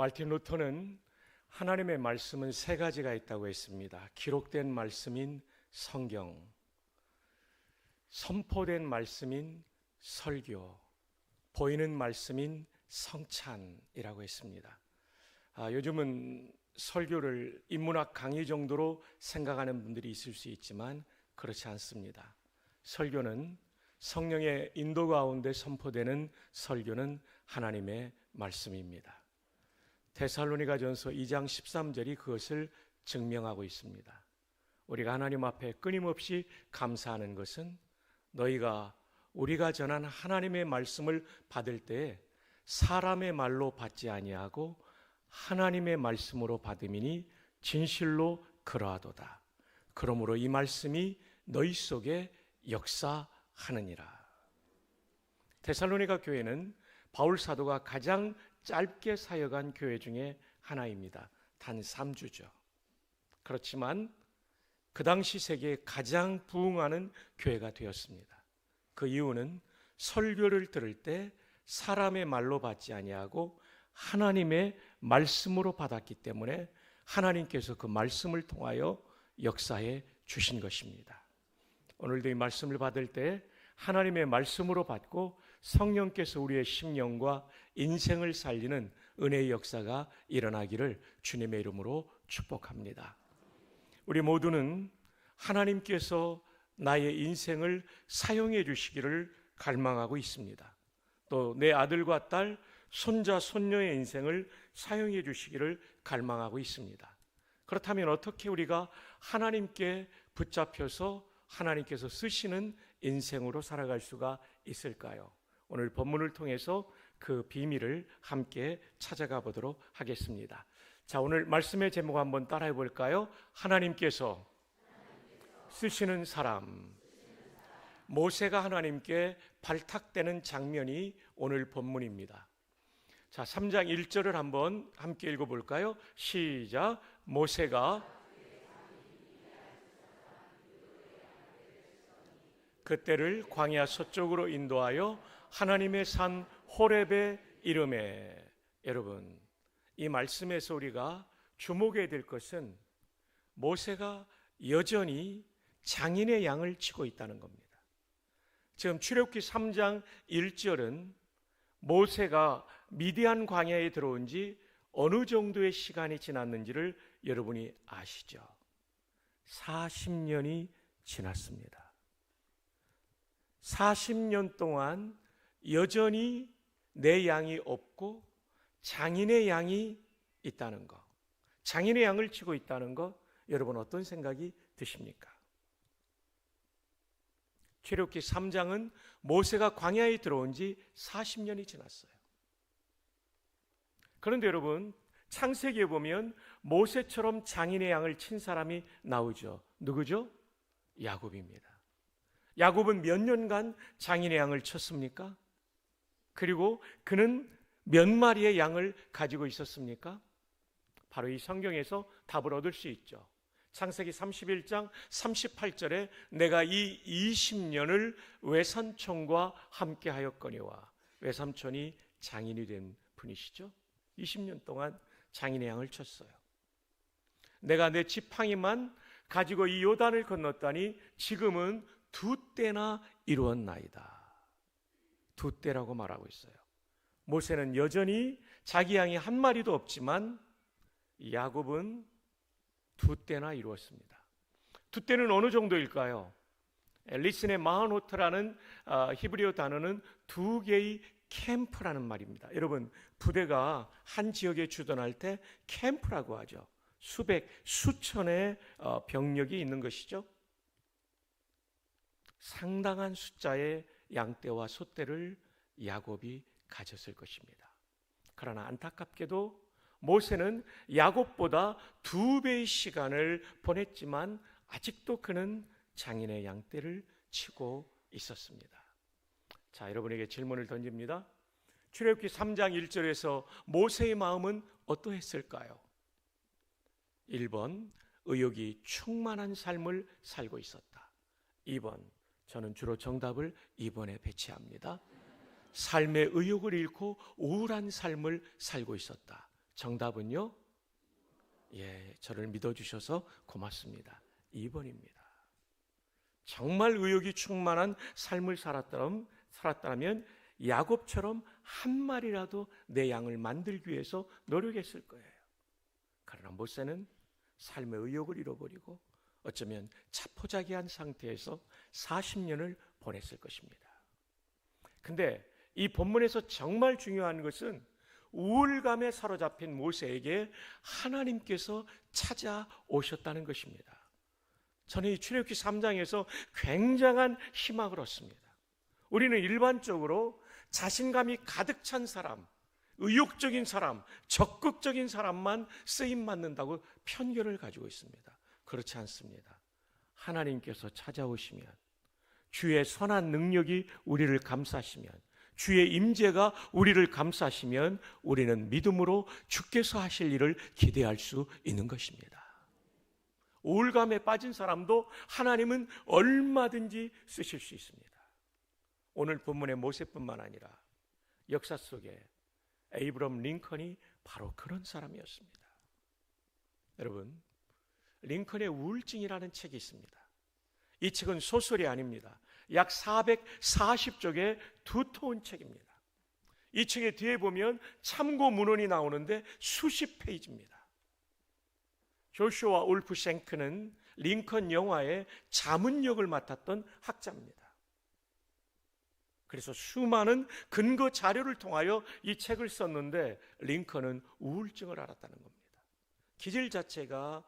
마르틴 루터는 하나님의 말씀은 세 가지가 있다고 했습니다. 기록된 말씀인 성경, 선포된 말씀인 설교, 보이는 말씀인 성찬이라고 했습니다. 요즘은 설교를 인문학 강의 정도로 생각하는 분들이 있을 수 있지만 그렇지 않습니다. 설교는 성령의 인도 가운데 선포되는 설교는 하나님의 말씀입니다. 데살로니가전서 2장 13절이 그것을 증명하고 있습니다. 우리가 하나님 앞에 끊임없이 감사하는 것은 너희가 우리가 전한 하나님의 말씀을 받을 때에 사람의 말로 받지 아니하고 하나님의 말씀으로 받음이니 진실로 그러하도다. 그러므로 이 말씀이 너희 속에 역사하느니라. 데살로니가 교회는 바울 사도가 가장 짧게 사역한 교회 중에 하나입니다. 단 3주죠. 그렇지만 그 당시 세계에 가장 부흥하는 교회가 되었습니다. 그 이유는 설교를 들을 때 사람의 말로 받지 아니하고 하나님의 말씀으로 받았기 때문에 하나님께서 그 말씀을 통하여 역사해 주신 것입니다. 오늘도 이 말씀을 받을 때 하나님의 말씀으로 받고 성령께서 우리의 심령과 인생을 살리는 은혜의 역사가 일어나기를 주님의 이름으로 축복합니다. 우리 모두는 하나님께서 나의 인생을 사용해 주시기를 갈망하고 있습니다. 또 내 아들과 딸, 손자, 손녀의 인생을 사용해 주시기를 갈망하고 있습니다. 그렇다면 어떻게 우리가 하나님께 붙잡혀서 하나님께서 쓰시는 인생으로 살아갈 수가 있을까요? 오늘 본문을 통해서 그 비밀을 함께 찾아가 보도록 하겠습니다. 자, 오늘 말씀의 제목 한번 따라해 볼까요? 하나님께서 쓰시는 사람. 모세가 하나님께 발탁되는 장면이 오늘 본문입니다. 자, 3장 1절을 한번 함께 읽어볼까요? 시작. 모세가 그때를 광야 서쪽으로 인도하여 하나님의 산 호렙에 이르매. 여러분, 이 말씀에서 우리가 주목해야 될 것은 모세가 여전히 장인의 양을 치고 있다는 겁니다. 지금 출애굽기 3장 1절은 모세가 미디안 광야에 들어온 지 어느 정도의 시간이 지났는지를 여러분이 아시죠? 40년이 지났습니다. 40년 동안 여전히 내 양이 없고 장인의 양이 있다는 것, 장인의 양을 치고 있다는 것, 여러분 어떤 생각이 드십니까? 출애굽기 3장은 모세가 광야에 들어온 지 40년이 지났어요. 그런데 여러분, 창세기에 보면 모세처럼 장인의 양을 친 사람이 나오죠. 누구죠? 야곱입니다. 야곱은 몇 년간 장인의 양을 쳤습니까? 그리고 그는 몇 마리의 양을 가지고 있었습니까? 바로 이 성경에서 답을 얻을 수 있죠. 창세기 31장 38절에 내가 이 20년을 외삼촌과 함께 하였거니와, 외삼촌이 장인이 된 분이시죠. 20년 동안 장인의 양을 쳤어요. 내가 내 지팡이만 가지고 이 요단을 건넜다니 지금은 2때나 이루었나이다. 2때라고 말하고 있어요. 모세는 여전히 자기 양이 한 마리도 없지만 야곱은 2때나 이루었습니다. 2때는 어느 정도일까요? 리스네 마하노트라는 히브리어 단어는 2개의 캠프라는 말입니다. 여러분, 부대가 한 지역에 주둔할 때 캠프라고 하죠. 수백, 수천의 병력이 있는 것이죠. 상당한 숫자의 양떼와 소떼를 야곱이 가졌을 것입니다. 그러나 안타깝게도 모세는 야곱보다 2배의 시간을 보냈지만 아직도 그는 장인의 양떼를 치고 있었습니다. 자, 여러분에게 질문을 던집니다. 출애굽기 3장 1절에서 모세의 마음은 어떠했을까요? 1번, 의욕이 충만한 삶을 살고 있었다. 2번, 저는 주로 정답을 2번에 배치합니다. 삶의 의욕을 잃고 우울한 삶을 살고 있었다. 정답은요? 예, 저를 믿어주셔서 고맙습니다. 2번입니다. 정말 의욕이 충만한 삶을 살았다면 야곱처럼 한 마리라도 내 양을 만들기 위해서 노력했을 거예요. 그러나 모세는 삶의 의욕을 잃어버리고 어쩌면 자포자기한 상태에서 40년을 보냈을 것입니다. 근데 이 본문에서 정말 중요한 것은 우울감에 사로잡힌 모세에게 하나님께서 찾아오셨다는 것입니다. 저는 이 출애굽기 3장에서 굉장한 희망을 얻습니다. 우리는 일반적으로 자신감이 가득 찬 사람, 의욕적인 사람, 적극적인 사람만 쓰임받는다고 편견을 가지고 있습니다. 그렇지 않습니다. 하나님께서 찾아오시면, 주의 선한 능력이 우리를 감싸시면, 주의 임재가 우리를 감싸시면 우리는 믿음으로 주께서 하실 일을 기대할 수 있는 것입니다. 우울감에 빠진 사람도 하나님은 얼마든지 쓰실 수 있습니다. 오늘 본문의 모세뿐만 아니라 역사 속에 에이브럼 링컨이 바로 그런 사람이었습니다. 여러분, 링컨의 우울증이라는 책이 있습니다. 이 책은 소설이 아닙니다. 약 440쪽의 두터운 책입니다. 이 책의 뒤에 보면 참고 문헌이 나오는데 수십 페이지입니다. 조슈아 울프 쉥크는 링컨 영화의 자문 역을 맡았던 학자입니다. 그래서 수많은 근거 자료를 통하여 이 책을 썼는데 링컨은 우울증을 앓았다는 겁니다. 기질 자체가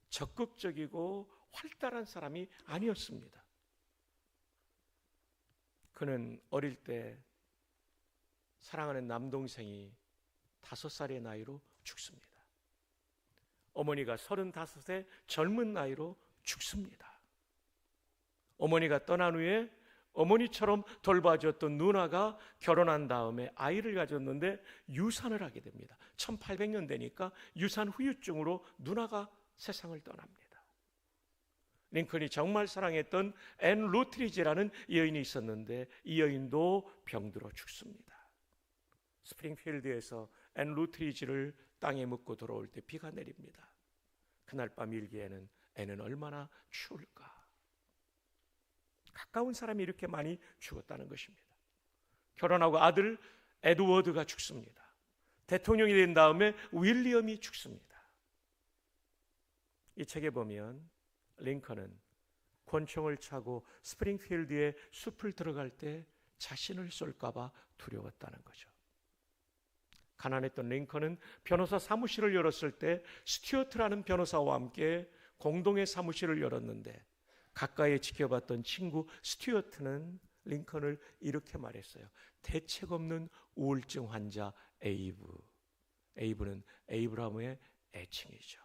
적극적이고 활달한 사람이 아니었습니다. 그는 어릴 때 사랑하는 남동생이 5살의 나이로 죽습니다. 어머니가 35의 젊은 나이로 죽습니다. 어머니가 떠난 후에 어머니처럼 돌봐줬던 누나가 결혼한 다음에 아이를 가졌는데 유산을 하게 됩니다. 1800년 되니까 유산 후유증으로 누나가 세상을 떠납니다. 링컨이 정말 사랑했던 앤 루트리지라는 여인이 있었는데 이 여인도 병들어 죽습니다. 스프링필드에서 앤 루트리지를 땅에 묻고 돌아올 때 비가 내립니다. 그날 밤 일기에는 앤은 얼마나 추울까. 가까운 사람이 이렇게 많이 죽었다는 것입니다. 결혼하고 아들 에드워드가 죽습니다. 대통령이 된 다음에 윌리엄이 죽습니다. 이 책에 보면 링컨은 권총을 차고 스프링필드의 숲을 들어갈 때 자신을 쏠까봐 두려웠다는 거죠. 가난했던 링컨은 변호사 사무실을 열었을 때 스튜어트라는 변호사와 함께 공동의 사무실을 열었는데 가까이 지켜봤던 친구 스튜어트는 링컨을 이렇게 말했어요. 대책 없는 우울증 환자 에이브. 에이브는 에이브라함의 애칭이죠.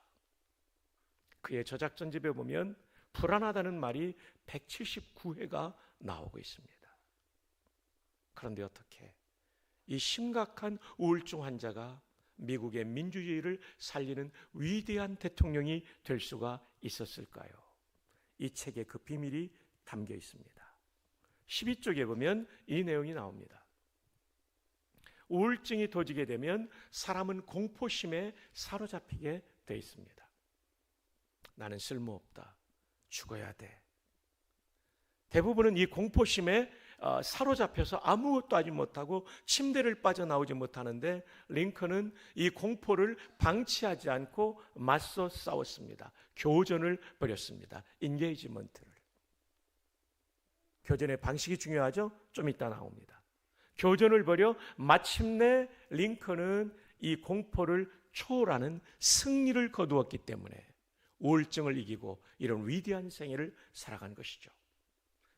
그의 저작 전집에 보면 불안하다는 말이 179회가 나오고 있습니다. 그런데 어떻게 이 심각한 우울증 환자가 미국의 민주주의를 살리는 위대한 대통령이 될 수가 있었을까요? 이 책에 그 비밀이 담겨 있습니다. 12쪽에 보면 이 내용이 나옵니다. 우울증이 도지게 되면 사람은 공포심에 사로잡히게 돼 있습니다. 나는 쓸모없다. 죽어야 돼. 대부분은 이 공포심에 사로잡혀서 아무것도 하지 못하고 침대를 빠져나오지 못하는데 링컨은 이 공포를 방치하지 않고 맞서 싸웠습니다. 교전을 벌였습니다. 인게이지먼트를. 교전의 방식이 중요하죠? 좀 이따 나옵니다. 교전을 벌여 마침내 링컨은 이 공포를 초월하는 승리를 거두었기 때문에 우울증을 이기고 이런 위대한 생애를 살아간 것이죠.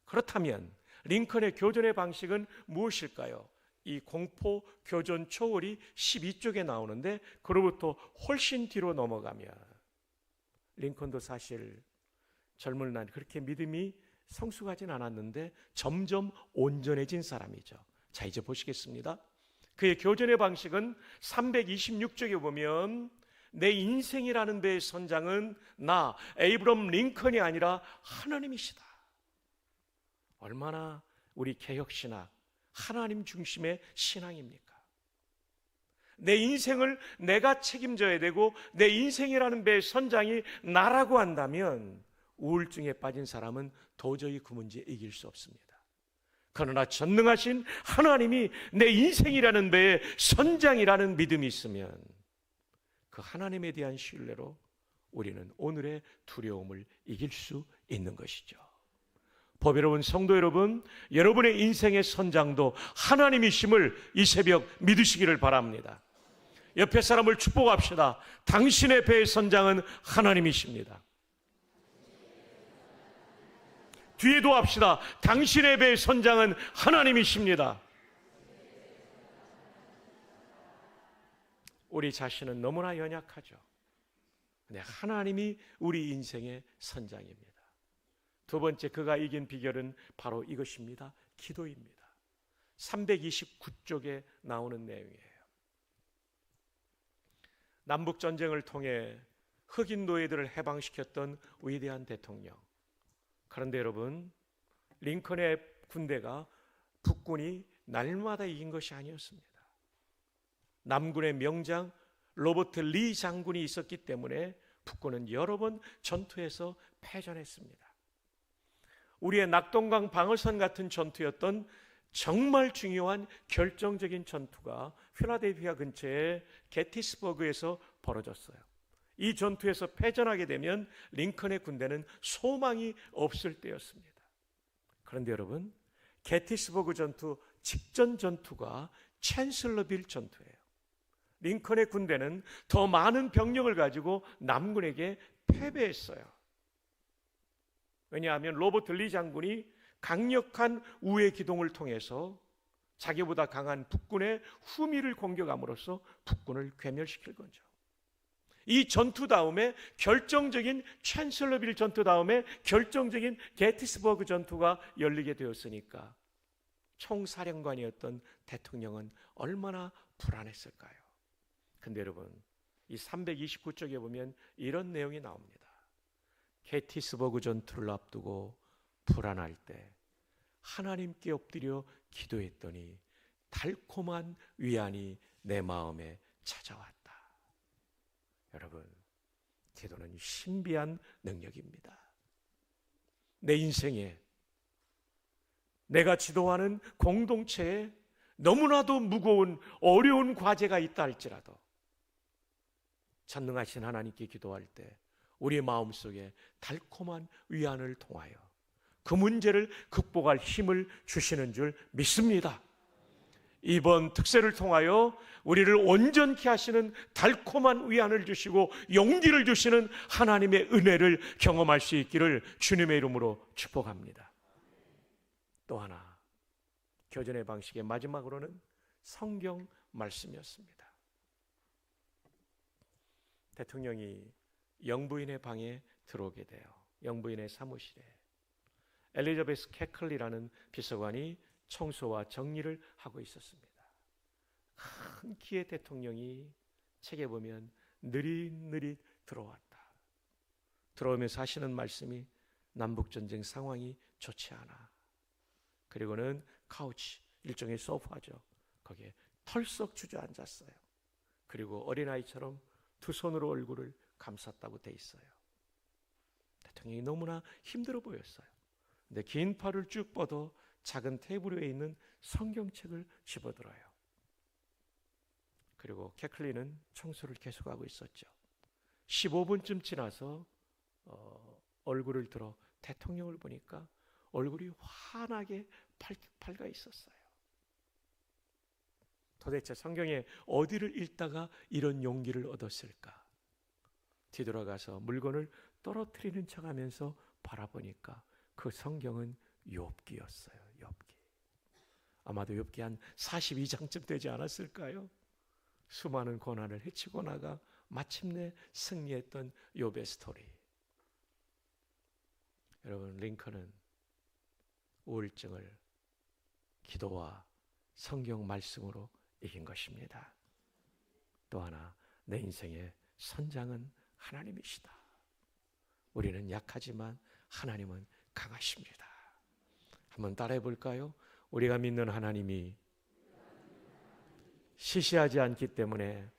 그렇다면 링컨의 교전의 방식은 무엇일까요? 이 공포 교전 초월이 12쪽에 나오는데 그로부터 훨씬 뒤로 넘어가면 링컨도 사실 젊은 날 그렇게 믿음이 성숙하진 않았는데 점점 온전해진 사람이죠. 자, 이제 보시겠습니다. 그의 교전의 방식은 326쪽에 보면 내 인생이라는 배의 선장은 나 에이브럼 링컨이 아니라 하나님이시다. 얼마나 우리 개혁신학 하나님 중심의 신앙입니까? 내 인생을 내가 책임져야 되고 내 인생이라는 배의 선장이 나라고 한다면 우울증에 빠진 사람은 도저히 그 문제에 이길 수 없습니다. 그러나 전능하신 하나님이 내 인생이라는 배의 선장이라는 믿음이 있으면 그 하나님에 대한 신뢰로 우리는 오늘의 두려움을 이길 수 있는 것이죠. 보배로운 성도 여러분, 여러분의 인생의 선장도 하나님이심을 이 새벽 믿으시기를 바랍니다. 옆에 사람을 축복합시다. 당신의 배의 선장은 하나님이십니다. 뒤에도 합시다. 당신의 배의 선장은 하나님이십니다. 우리 자신은 너무나 연약하죠. 근데 하나님이 우리 인생의 선장입니다. 두 번째, 그가 이긴 비결은 바로 이것입니다. 기도입니다. 329쪽에 나오는 내용이에요. 남북전쟁을 통해 흑인 노예들을 해방시켰던 위대한 대통령. 그런데 여러분, 링컨의 군대가 북군이 날마다 이긴 것이 아니었습니다. 남군의 명장 로버트 리 장군이 있었기 때문에 북군은 여러 번 전투에서 패전했습니다. 우리의 낙동강 방어선 같은 전투였던 정말 중요한 결정적인 전투가 필라델피아 근처의 게티스버그에서 벌어졌어요. 이 전투에서 패전하게 되면 링컨의 군대는 소망이 없을 때였습니다. 그런데 여러분, 게티스버그 전투 직전 전투가 챈슬러빌 전투예요. 링컨의 군대는 더 많은 병력을 가지고 남군에게 패배했어요. 왜냐하면 로버트 리 장군이 강력한 우회 기동을 통해서 자기보다 강한 북군의 후미를 공격함으로써 북군을 괴멸시킬 거죠. 이 전투 다음에 결정적인 챈슬러빌 전투 다음에 결정적인 게티스버그 전투가 열리게 되었으니까 총사령관이었던 대통령은 얼마나 불안했을까요? 근데 여러분, 이 329쪽에 보면 이런 내용이 나옵니다. 게티스버그 전투를 앞두고 불안할 때 하나님께 엎드려 기도했더니 달콤한 위안이 내 마음에 찾아왔다. 여러분, 기도는 신비한 능력입니다. 내 인생에, 내가 지도하는 공동체에 너무나도 무거운 어려운 과제가 있다 할지라도 전능하신 하나님께 기도할 때 우리의 마음속에 달콤한 위안을 통하여 그 문제를 극복할 힘을 주시는 줄 믿습니다. 이번 특세를 통하여 우리를 온전케 하시는 달콤한 위안을 주시고 용기를 주시는 하나님의 은혜를 경험할 수 있기를 주님의 이름으로 축복합니다. 또 하나, 교전의 방식의 마지막으로는 성경 말씀이었습니다. 대통령이 영부인의 방에 들어오게 돼요. 영부인의 사무실에 엘리자베스 캐클리라는 비서관이 청소와 정리를 하고 있었습니다. 큰 키의 대통령이 책에 보면 느릿느릿 들어왔다. 들어오면서 하시는 말씀이 남북전쟁 상황이 좋지 않아. 그리고는 카우치, 일종의 소파죠. 거기에 털썩 주저앉았어요. 그리고 어린아이처럼 두 손으로 얼굴을 감쌌다고 돼 있어요. 대통령이 너무나 힘들어 보였어요. 근데 긴 팔을 쭉 뻗어 작은 테이블 위에 있는 성경책을 집어들어요. 그리고 캐클리는 청소를 계속하고 있었죠. 15분쯤 지나서 얼굴을 들어 대통령을 보니까 얼굴이 환하게 밝아 있었어요. 도대체 성경에 어디를 읽다가 이런 용기를 얻었을까? 뒤돌아가서 물건을 떨어뜨리는 척하면서 바라보니까 그 성경은 욥기였어요. 욥기. 아마도 욥기 한 42장쯤 되지 않았을까요? 수많은 고난을 헤치고 나가 마침내 승리했던 욥의 스토리. 여러분, 링컨은 우울증을 기도와 성경 말씀으로 이긴 것입니다. 또 하나, 내 인생의 선장은 하나님이시다. 우리는 약하지만 하나님은 강하십니다. 한번 따라해 볼까요? 우리가 믿는 하나님이 시시하지 않기 때문에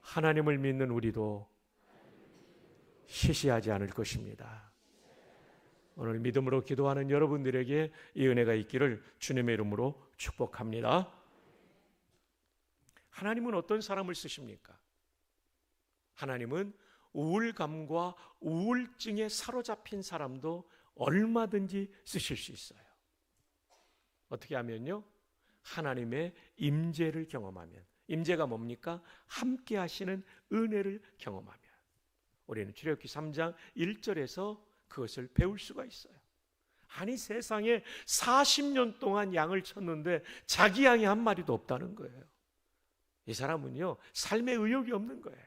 하나님을 믿는 우리도 시시하지 않을 것입니다. 오늘 믿음으로 기도하는 여러분들에게 이 은혜가 있기를 주님의 이름으로 축복합니다. 하나님은 어떤 사람을 쓰십니까? 하나님은 우울감과 우울증에 사로잡힌 사람도 얼마든지 쓰실 수 있어요. 어떻게 하면요? 하나님의 임재를 경험하면. 임재가 뭡니까? 함께 하시는 은혜를 경험하면. 우리는 출애굽기 3장 1절에서 그것을 배울 수가 있어요. 아니, 세상에 40년 동안 양을 쳤는데 자기 양이 한 마리도 없다는 거예요. 이 사람은요, 삶에 의욕이 없는 거예요.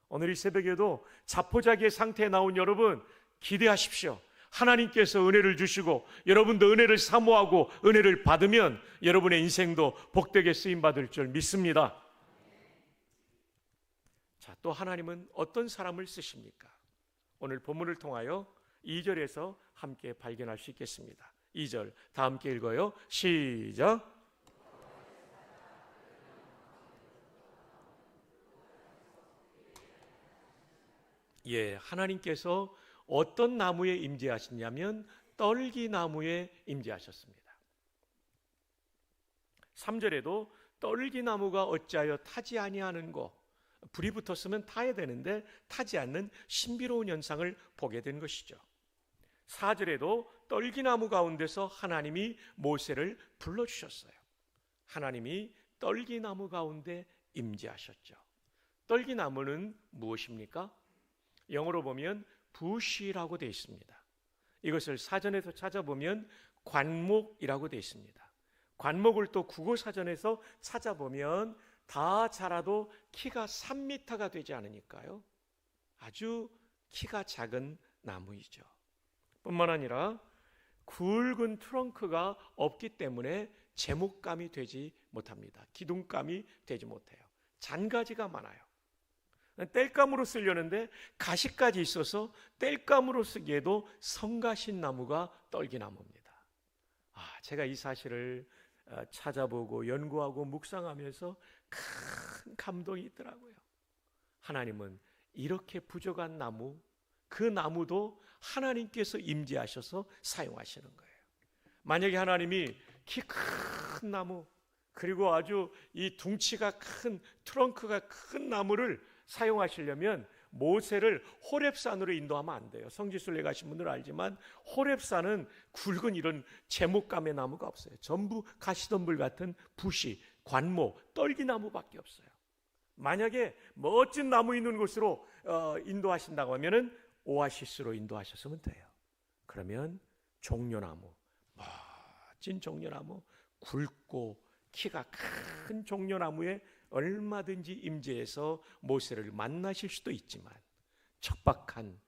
오늘 이 새벽에도 자포자기의 상태에 나온 여러분, 기대하십시오. 하나님께서 은혜를 주시고 여러분도 은혜를 사모하고 은혜를 받으면 여러분의 인생도 복되게 쓰임받을 줄 믿습니다. 자, 또 하나님은 어떤 사람을 쓰십니까? 오늘 본문을 통하여 2절에서 함께 발견할 수 있겠습니다. 2절 다 함께 읽어요. 시작. 예, 하나님께서 어떤 나무에 임재하시냐면 떨기나무에 임재하셨습니다. 3절에도 떨기나무가 어찌하여 타지 아니하는고, 불이 붙었으면 타야 되는데 타지 않는 신비로운 현상을 보게 된 것이죠. 4절에도 떨기나무 가운데서 하나님이 모세를 불러주셨어요. 하나님이 떨기나무 가운데 임재하셨죠. 떨기나무는 무엇입니까? 영어로 보면 부시라고 되어 있습니다. 이것을 사전에서 찾아보면 관목이라고 되어 있습니다. 관목을 또 국어사전에서 찾아보면 다 자라도 키가 3m가 되지 않으니까요, 아주 키가 작은 나무이죠. 뿐만 아니라 굵은 트렁크가 없기 때문에 제목감이 되지 못합니다. 기둥감이 되지 못해요. 잔가지가 많아요. 땔감으로 쓰려는데 가시까지 있어서 땔감으로 쓰기에도 성가신 나무가 떨기나무입니다. 제가 이 사실을 찾아보고 연구하고 묵상하면서 큰 감동이 있더라고요. 하나님은 이렇게 부족한 나무, 그 나무도 하나님께서 임재하셔서 사용하시는 거예요. 만약에 하나님이 키 큰 나무, 그리고 아주 이 둥치가 큰, 트렁크가 큰 나무를 사용하시려면 모세를 호렙산으로 인도하면 안 돼요. 성지순례 가신 분들은 알지만 호렙산은 굵은 이런 제목감의 나무가 없어요. 전부 가시덤불 같은 부시, 관목, 떨기나무밖에 없어요. 만약에 멋진 나무 있는 곳으로 인도하신다고 하면은 오아시스로 인도하셨으면 돼요. 그러면 종려나무, 멋진 종려나무, 굵고 키가 큰 종려나무에 얼마든지 임재해서 모세를 만나실 수도 있지만 척박한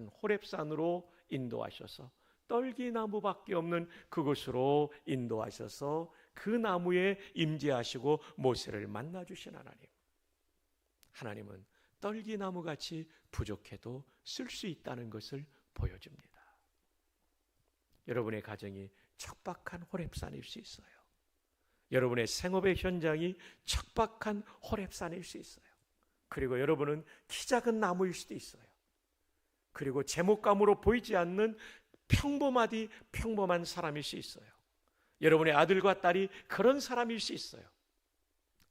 호렙산으로 인도하셔서 떨기나무밖에 없는 그곳으로 인도하셔서 그 나무에 임재하시고 모세를 만나주신 하나님은 떨기나무같이 부족해도 쓸 수 있다는 것을 보여줍니다. 여러분의 가정이 척박한 호렙산일 수 있어요. 여러분의 생업의 현장이 척박한 호렙산일 수 있어요. 그리고 여러분은 키 작은 나무일 수도 있어요. 그리고 제목감으로 보이지 않는 평범한 사람일 수 있어요. 여러분의 아들과 딸이 그런 사람일 수 있어요.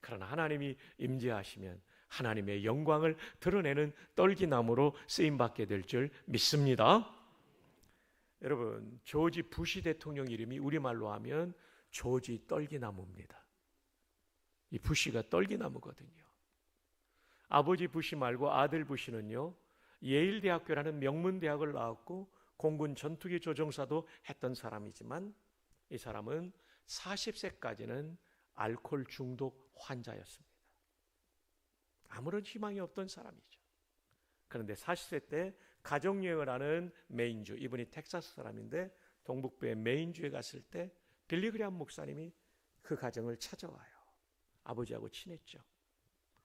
그러나 하나님이 임재하시면 하나님의 영광을 드러내는 떨기나무로 쓰임받게 될 줄 믿습니다. 여러분, 조지 부시 대통령 이름이 우리말로 하면 조지 떨기나무입니다. 이 부시가 떨기나무거든요. 아버지 부시 말고 아들 부시는요, 예일대학교라는 명문대학을 나왔고 공군 전투기 조종사도 했던 사람이지만 이 사람은 40세까지는 알코올 중독 환자였습니다. 아무런 희망이 없던 사람이죠. 그런데 40세 때 가족여행을 하는 메인주, 이분이 텍사스 사람인데 동북부의 메인주에 갔을 때 빌리그레암 목사님이 그 가정을 찾아와요. 아버지하고 친했죠.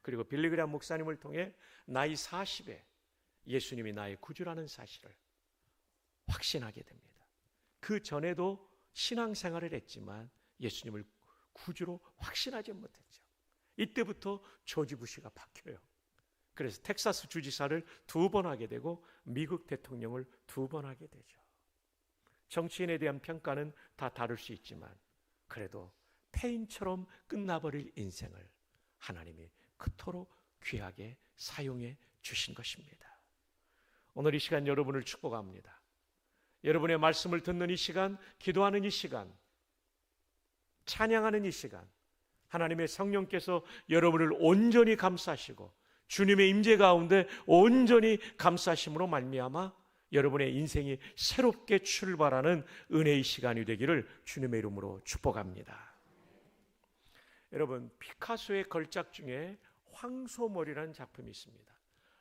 그리고 빌리그레암 목사님을 통해 나이 40에 예수님이 나의 구주라는 사실을 확신하게 됩니다. 그 전에도 신앙생활을 했지만 예수님을 구주로 확신하지 못했죠. 이때부터 조지 부시가 바뀌어요. 그래서 텍사스 주지사를 2번 하게 되고 미국 대통령을 2번 하게 되죠. 정치인에 대한 평가는 다 다를 수 있지만 그래도 폐인처럼 끝나버릴 인생을 하나님이 그토록 귀하게 사용해 주신 것입니다. 오늘 이 시간 여러분을 축복합니다. 여러분의 말씀을 듣는 이 시간, 기도하는 이 시간, 찬양하는 이 시간, 하나님의 성령께서 여러분을 온전히 감싸시고 주님의 임재 가운데 온전히 감싸심으로 말미암아 여러분의 인생이 새롭게 출발하는 은혜의 시간이 되기를 주님의 이름으로 축복합니다. 여러분, 피카소의 걸작 중에 황소머리라는 작품이 있습니다.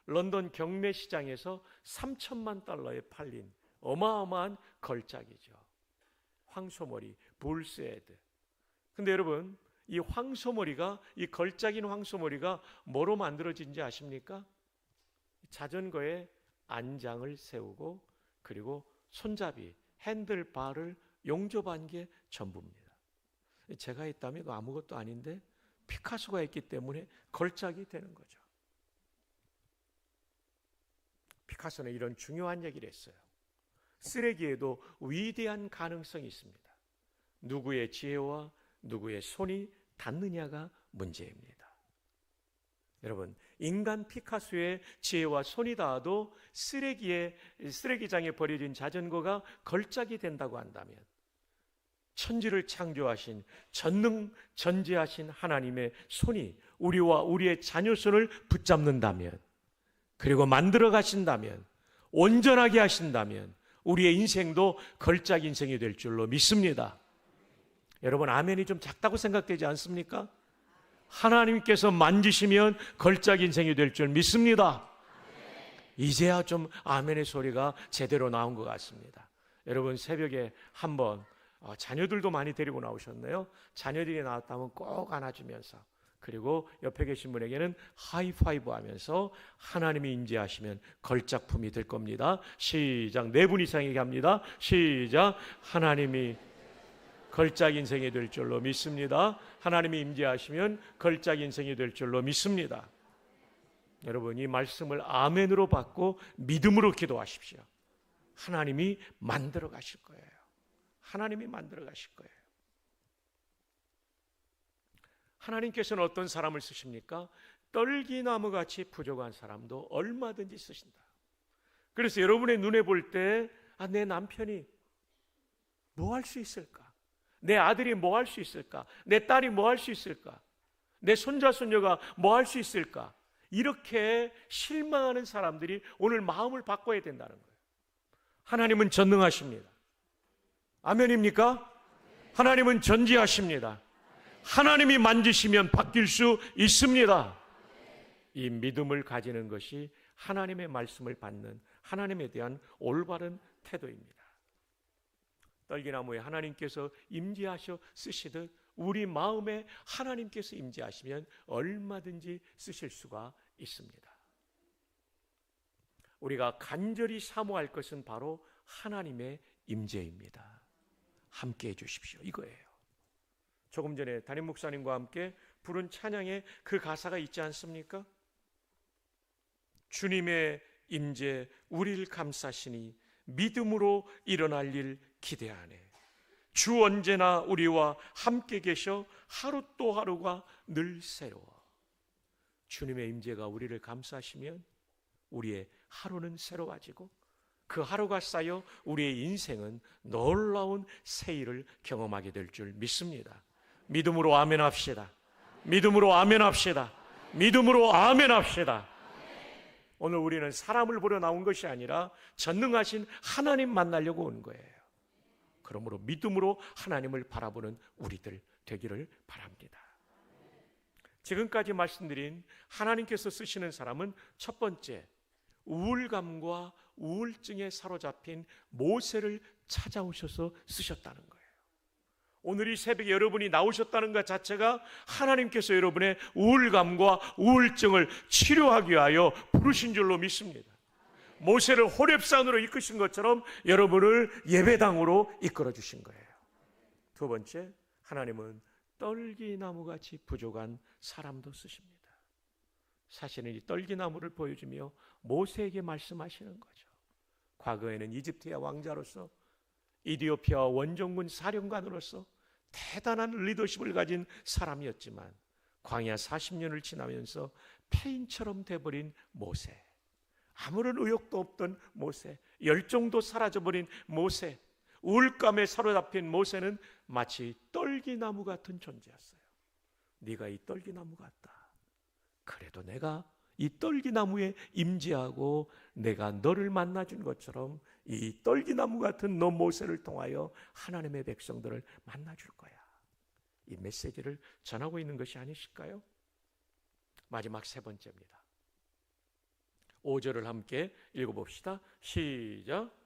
런던 경매 시장에서 3천만 달러에 팔린 어마어마한 걸작이죠. 황소머리, 불스헤드. 근데 여러분, 이 황소머리가, 이 걸작인 황소머리가 뭐로 만들어진지 아십니까? 자전거에 안장을 세우고 그리고 손잡이, 핸들바를 용접한 게 전부입니다. 제가 했다면 이거 아무것도 아닌데 피카소가 했기 때문에 걸작이 되는 거죠. 피카소는 이런 중요한 얘기를 했어요. 쓰레기에도 위대한 가능성이 있습니다. 누구의 지혜와 누구의 손이 닿느냐가 문제입니다. 여러분, 인간 피카소의 지혜와 손이 닿아도 쓰레기장에 버려진 자전거가 걸작이 된다고 한다면 천지를 창조하신 전능전지하신 하나님의 손이 우리와 우리의 자녀 손을 붙잡는다면, 그리고 만들어 가신다면, 온전하게 하신다면 우리의 인생도 걸작 인생이 될 줄로 믿습니다. 여러분, 아멘이 좀 작다고 생각되지 않습니까? 하나님께서 만지시면 걸작 인생이 될 줄 믿습니다. 이제야 좀 아멘의 소리가 제대로 나온 것 같습니다. 여러분, 새벽에 한번 자녀들도 많이 데리고 나오셨네요. 자녀들이 나왔다면 꼭 안아주면서, 그리고 옆에 계신 분에게는 하이파이브 하면서 하나님이 임재하시면 걸작품이 될 겁니다. 시작. 4분 이상에게 합니다. 시작. 하나님이 걸작 인생이 될 줄로 믿습니다. 하나님이 임재하시면 걸작 인생이 될 줄로 믿습니다. 여러분, 이 말씀을 아멘으로 받고 믿음으로 기도하십시오. 하나님이 만들어 가실 거예요. 하나님이 만들어 가실 거예요. 하나님께서는 어떤 사람을 쓰십니까? 떨기나무같이 부족한 사람도 얼마든지 쓰신다. 그래서 여러분의 눈에 볼 때 내 남편이 뭐 할 수 있을까? 내 아들이 뭐 할 수 있을까? 내 딸이 뭐 할 수 있을까? 내 손자 손녀가 뭐 할 수 있을까? 이렇게 실망하는 사람들이 오늘 마음을 바꿔야 된다는 거예요. 하나님은 전능하십니다. 아멘입니까? 하나님은 전지하십니다. 하나님이 만지시면 바뀔 수 있습니다. 이 믿음을 가지는 것이 하나님의 말씀을 받는 하나님에 대한 올바른 태도입니다. 떨기나무에 하나님께서 임재하셔 쓰시듯 우리 마음에 하나님께서 임재하시면 얼마든지 쓰실 수가 있습니다. 우리가 간절히 사모할 것은 바로 하나님의 임재입니다. 함께해 주십시오. 이거예요. 조금 전에 담임 목사님과 함께 부른 찬양에 그 가사가 있지 않습니까? 주님의 임재 우리를 감싸시니 믿음으로 일어날 일 기대하네. 주 언제나 우리와 함께 계셔 하루 또 하루가 늘 새로워. 주님의 임재가 우리를 감싸시면 우리의 하루는 새로워지고 그 하루가 쌓여 우리의 인생은 놀라운 새일을 경험하게 될 줄 믿습니다. 믿음으로 아멘합시다. 믿음으로 아멘합시다. 믿음으로 아멘합시다. 오늘 우리는 사람을 보러 나온 것이 아니라 전능하신 하나님 만나려고 온 거예요. 그러므로 믿음으로 하나님을 바라보는 우리들 되기를 바랍니다. 지금까지 말씀드린 하나님께서 쓰시는 사람은 첫 번째, 우울감과 우울증에 사로잡힌 모세를 찾아오셔서 쓰셨다는 거예요. 오늘 이 새벽에 여러분이 나오셨다는 것 자체가 하나님께서 여러분의 우울감과 우울증을 치료하기 위하여 부르신 줄로 믿습니다. 모세를 호렙산으로 이끄신 것처럼 여러분을 예배당으로 이끌어 주신 거예요. 두 번째, 하나님은 떨기나무같이 부족한 사람도 쓰십니다. 사실은 이 떨기나무를 보여주며 모세에게 말씀하시는 거죠. 과거에는 이집트의 왕자로서 이디오피아 원정군 사령관으로서 대단한 리더십을 가진 사람이었지만 광야 40년을 지나면서 폐인처럼 돼버린 모세, 아무런 의욕도 없던 모세, 열정도 사라져버린 모세, 우울감에 사로잡힌 모세는 마치 떨기나무 같은 존재였어요. 네가 이 떨기나무 같다. 그래도 내가 이 떨기나무에 임재하고 내가 너를 만나준 것처럼 이 떨기나무 같은 너 모세를 통하여 하나님의 백성들을 만나줄 거야. 이 메시지를 전하고 있는 것이 아니실까요? 마지막 세 번째입니다. 5절을 함께 읽어봅시다. 시작.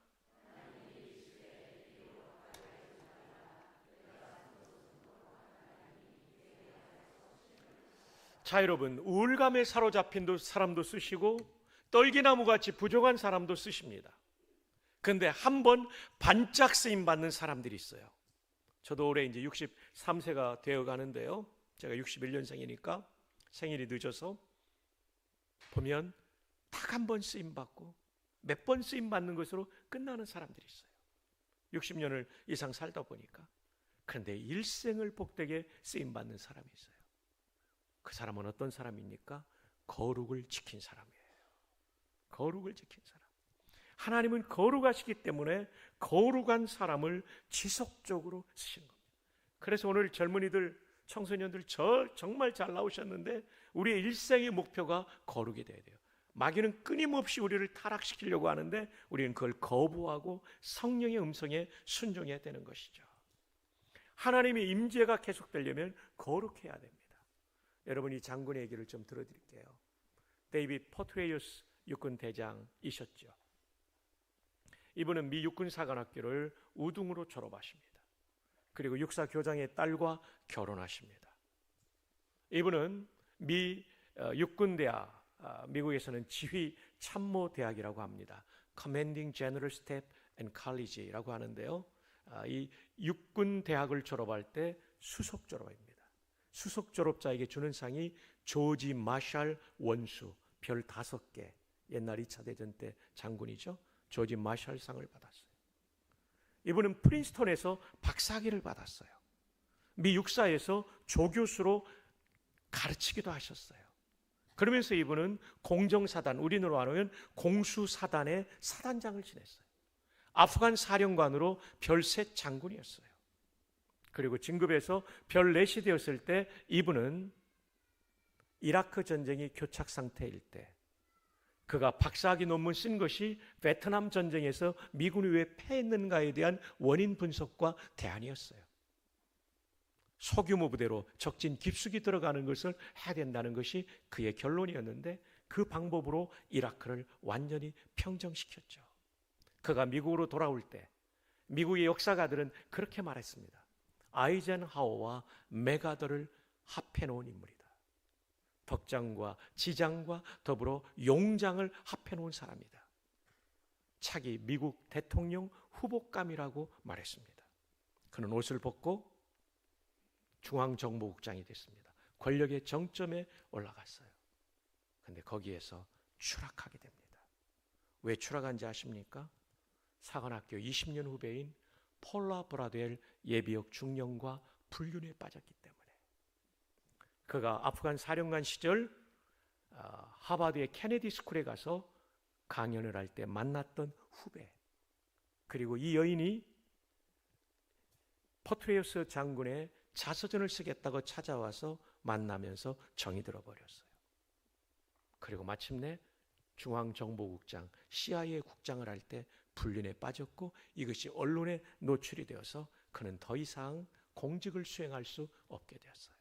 자, 여러분, 우울감에 사로잡힌 사람도 쓰시고 떨기나무같이 부족한 사람도 쓰십니다. 그런데 한 번 반짝 쓰임 받는 사람들이 있어요. 저도 올해 이제 63세가 되어 가는데요. 제가 61년생이니까 생일이 늦어서 보면 딱 한 번 쓰임 받고 몇 번 쓰임 받는 것으로 끝나는 사람들이 있어요. 60년을 이상 살다 보니까. 그런데 일생을 복되게 쓰임 받는 사람이 있어요. 그 사람은 어떤 사람입니까? 거룩을 지킨 사람이에요. 거룩을 지킨 사람. 하나님은 거룩하시기 때문에 거룩한 사람을 지속적으로 쓰시는 겁니다. 그래서 오늘 젊은이들, 청소년들 정말 잘 나오셨는데 우리의 일생의 목표가 거룩이 돼야 돼요. 마귀는 끊임없이 우리를 타락시키려고 하는데 우리는 그걸 거부하고 성령의 음성에 순종해야 되는 것이죠. 하나님의 임재가 계속되려면 거룩해야 됩니다. 여러분, 이 장군의 얘기를 좀 들어드릴게요. 데이빗 포트레이어스 육군 대장이셨죠. 이분은 미 육군사관학교를 우등으로 졸업하십니다. 그리고 육사 교장의 딸과 결혼하십니다. 이분은 미 육군대학, 미국에서는 지휘 참모 대학이라고 합니다. Commanding General Staff and College라고 하는데요. 이 육군 대학을 졸업할 때 수석 졸업입니다. 수석 졸업자에게 주는 상이 조지 마샬 원수 별 5개, 옛날 2차 대전 때 장군이죠. 조지 마샬 상을 받았어요. 이분은 프린스턴에서 박사학위를 받았어요. 미 육사에서 조교수로 가르치기도 하셨어요. 그러면서 이분은 공정사단, 우리나라로 하면 공수사단의 사단장을 지냈어요. 아프간 사령관으로 별셋 장군이었어요. 그리고 진급해서 별 4시 되었을 때 이분은 이라크 전쟁이 교착 상태일 때 그가 박사학위 논문 쓴 것이 베트남 전쟁에서 미군이 왜 패했는가에 대한 원인 분석과 대안이었어요. 소규모 부대로 적진 깊숙이 들어가는 것을 해야 된다는 것이 그의 결론이었는데 그 방법으로 이라크를 완전히 평정시켰죠. 그가 미국으로 돌아올 때 미국의 역사가들은 그렇게 말했습니다. 아이젠하워와 메가더를 합해놓은 인물이다. 덕장과 지장과 더불어 용장을 합해놓은 사람이다. 차기 미국 대통령 후보감이라고 말했습니다. 그는 옷을 벗고 중앙정보국장이 됐습니다. 권력의 정점에 올라갔어요. 그런데 거기에서 추락하게 됩니다. 왜 추락한지 아십니까? 사관학교 20년 후배인 폴라 브라델 예비역 중령과 불륜에 빠졌기 때문에. 그가 아프간 사령관 시절 하버드의 케네디 스쿨에 가서 강연을 할 때 만났던 후배, 그리고 이 여인이 포트레이어스 장군의 자서전을 쓰겠다고 찾아와서 만나면서 정이 들어버렸어요. 그리고 마침내 중앙정보국장, CIA 국장을 할 때 불륜에 빠졌고 이것이 언론에 노출이 되어서 그는 더 이상 공직을 수행할 수 없게 되었어요.